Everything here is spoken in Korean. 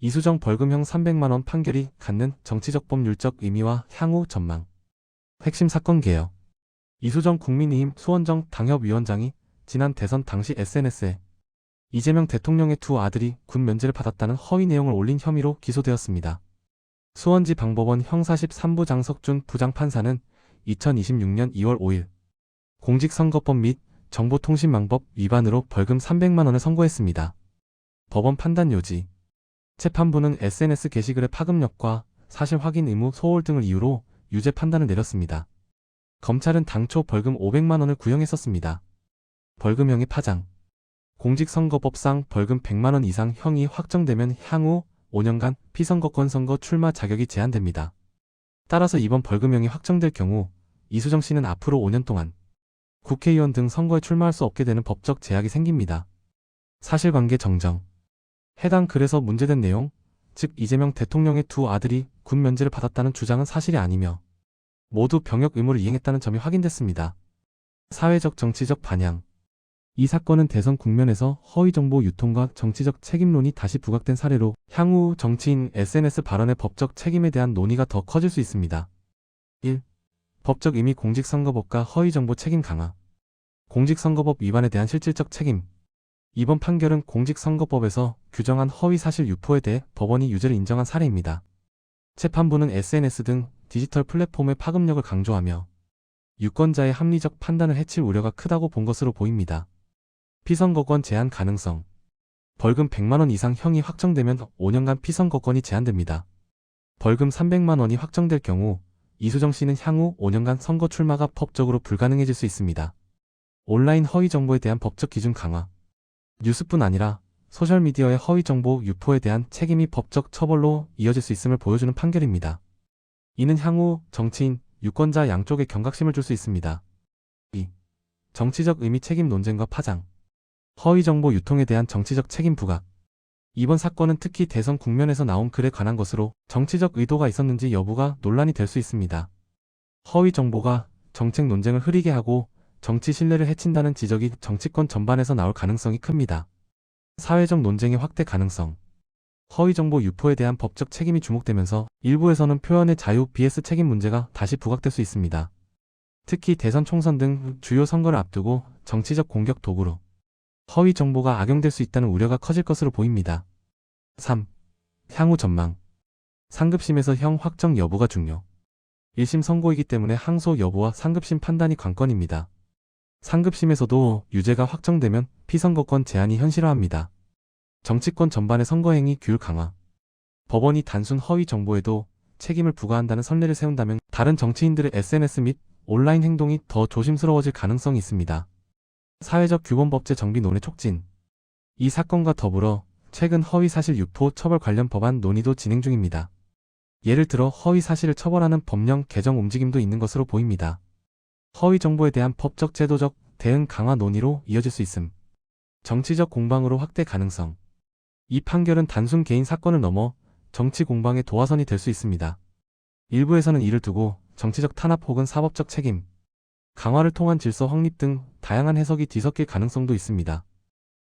이수정 벌금형 300만원 판결이 갖는 정치적 법률적 의미와 향후 전망. 핵심 사건 개요. 이수정 국민의힘 수원정 당협위원장이 지난 대선 당시 SNS에 이재명 대통령의 두 아들이 군 면제를 받았다는 허위 내용을 올린 혐의로 기소되었습니다. 수원지방법원 형사 13부 장석준 부장판사는 2026년 2월 5일 공직선거법 및 정보통신망법 위반으로 벌금 300만원을 선고했습니다. 법원 판단 요지. 재판부는 SNS 게시글의 파급력과 사실 확인 의무 소홀 등을 이유로 유죄 판단을 내렸습니다. 검찰은 당초 벌금 500만원을 구형했었습니다. 벌금형의 파장. 공직선거법상 벌금 100만원 이상 형이 확정되면 향후 5년간 피선거권 선거 출마 자격이 제한됩니다. 따라서 이번 벌금형이 확정될 경우 이수정 씨는 앞으로 5년 동안 국회의원 등 선거에 출마할 수 없게 되는 법적 제약이 생깁니다. 사실관계 정정. 해당 글에서 문제된 내용, 즉 이재명 대통령의 두 아들이 군 면제를 받았다는 주장은 사실이 아니며 모두 병역 의무를 이행했다는 점이 확인됐습니다. 사회적 정치적 반향. 이 사건은 대선 국면에서 허위정보 유통과 정치적 책임론이 다시 부각된 사례로 향후 정치인 SNS 발언의 법적 책임에 대한 논의가 더 커질 수 있습니다. 1. 법적 의미 공직선거법과 허위정보 책임 강화. 공직선거법 위반에 대한 실질적 책임. 이번 판결은 공직선거법에서 규정한 허위사실 유포에 대해 법원이 유죄를 인정한 사례입니다. 재판부는 SNS 등 디지털 플랫폼의 파급력을 강조하며 유권자의 합리적 판단을 해칠 우려가 크다고 본 것으로 보입니다. 피선거권 제한 가능성. 벌금 100만원 이상 형이 확정되면 5년간 피선거권이 제한됩니다. 벌금 300만원이 확정될 경우 이수정 씨는 향후 5년간 선거 출마가 법적으로 불가능해질 수 있습니다. 온라인 허위 정보에 대한 법적 기준 강화. 뉴스뿐 아니라 소셜미디어의 허위 정보 유포에 대한 책임이 법적 처벌로 이어질 수 있음을 보여주는 판결입니다. 이는 향후 정치인, 유권자 양쪽에 경각심을 줄 수 있습니다. 2. 정치적 의미 책임 논쟁과 파장. 허위 정보 유통에 대한 정치적 책임 부각. 이번 사건은 특히 대선 국면에서 나온 글에 관한 것으로 정치적 의도가 있었는지 여부가 논란이 될 수 있습니다. 허위 정보가 정책 논쟁을 흐리게 하고 정치 신뢰를 해친다는 지적이 정치권 전반에서 나올 가능성이 큽니다. 사회적 논쟁의 확대 가능성. 허위 정보 유포에 대한 법적 책임이 주목되면서 일부에서는 표현의 자유 vs 책임 문제가 다시 부각될 수 있습니다. 특히 대선 총선 등 주요 선거를 앞두고 정치적 공격 도구로 허위 정보가 악용될 수 있다는 우려가 커질 것으로 보입니다. 3. 향후 전망. 상급심에서 형 확정 여부가 중요. 1심 선고이기 때문에 항소 여부와 상급심 판단이 관건입니다. 상급심에서도 유죄가 확정되면 피선거권 제한이 현실화합니다. 정치권 전반의 선거행위 규율 강화. 법원이 단순 허위 정보에도 책임을 부과한다는 선례를 세운다면 다른 정치인들의 SNS 및 온라인 행동이 더 조심스러워질 가능성이 있습니다. 사회적 규범법제 정비 논의 촉진. 이 사건과 더불어 최근 허위사실 유포 처벌 관련 법안 논의도 진행 중입니다. 예를 들어 허위사실을 처벌하는 법령 개정 움직임도 있는 것으로 보입니다. 허위 정보에 대한 법적 제도적 대응 강화 논의로 이어질 수 있음. 정치적 공방으로 확대 가능성. 이 판결은 단순 개인 사건을 넘어 정치 공방의 도화선이 될 수 있습니다. 일부에서는 이를 두고 정치적 탄압 혹은 사법적 책임, 강화를 통한 질서 확립 등 다양한 해석이 뒤섞일 가능성도 있습니다.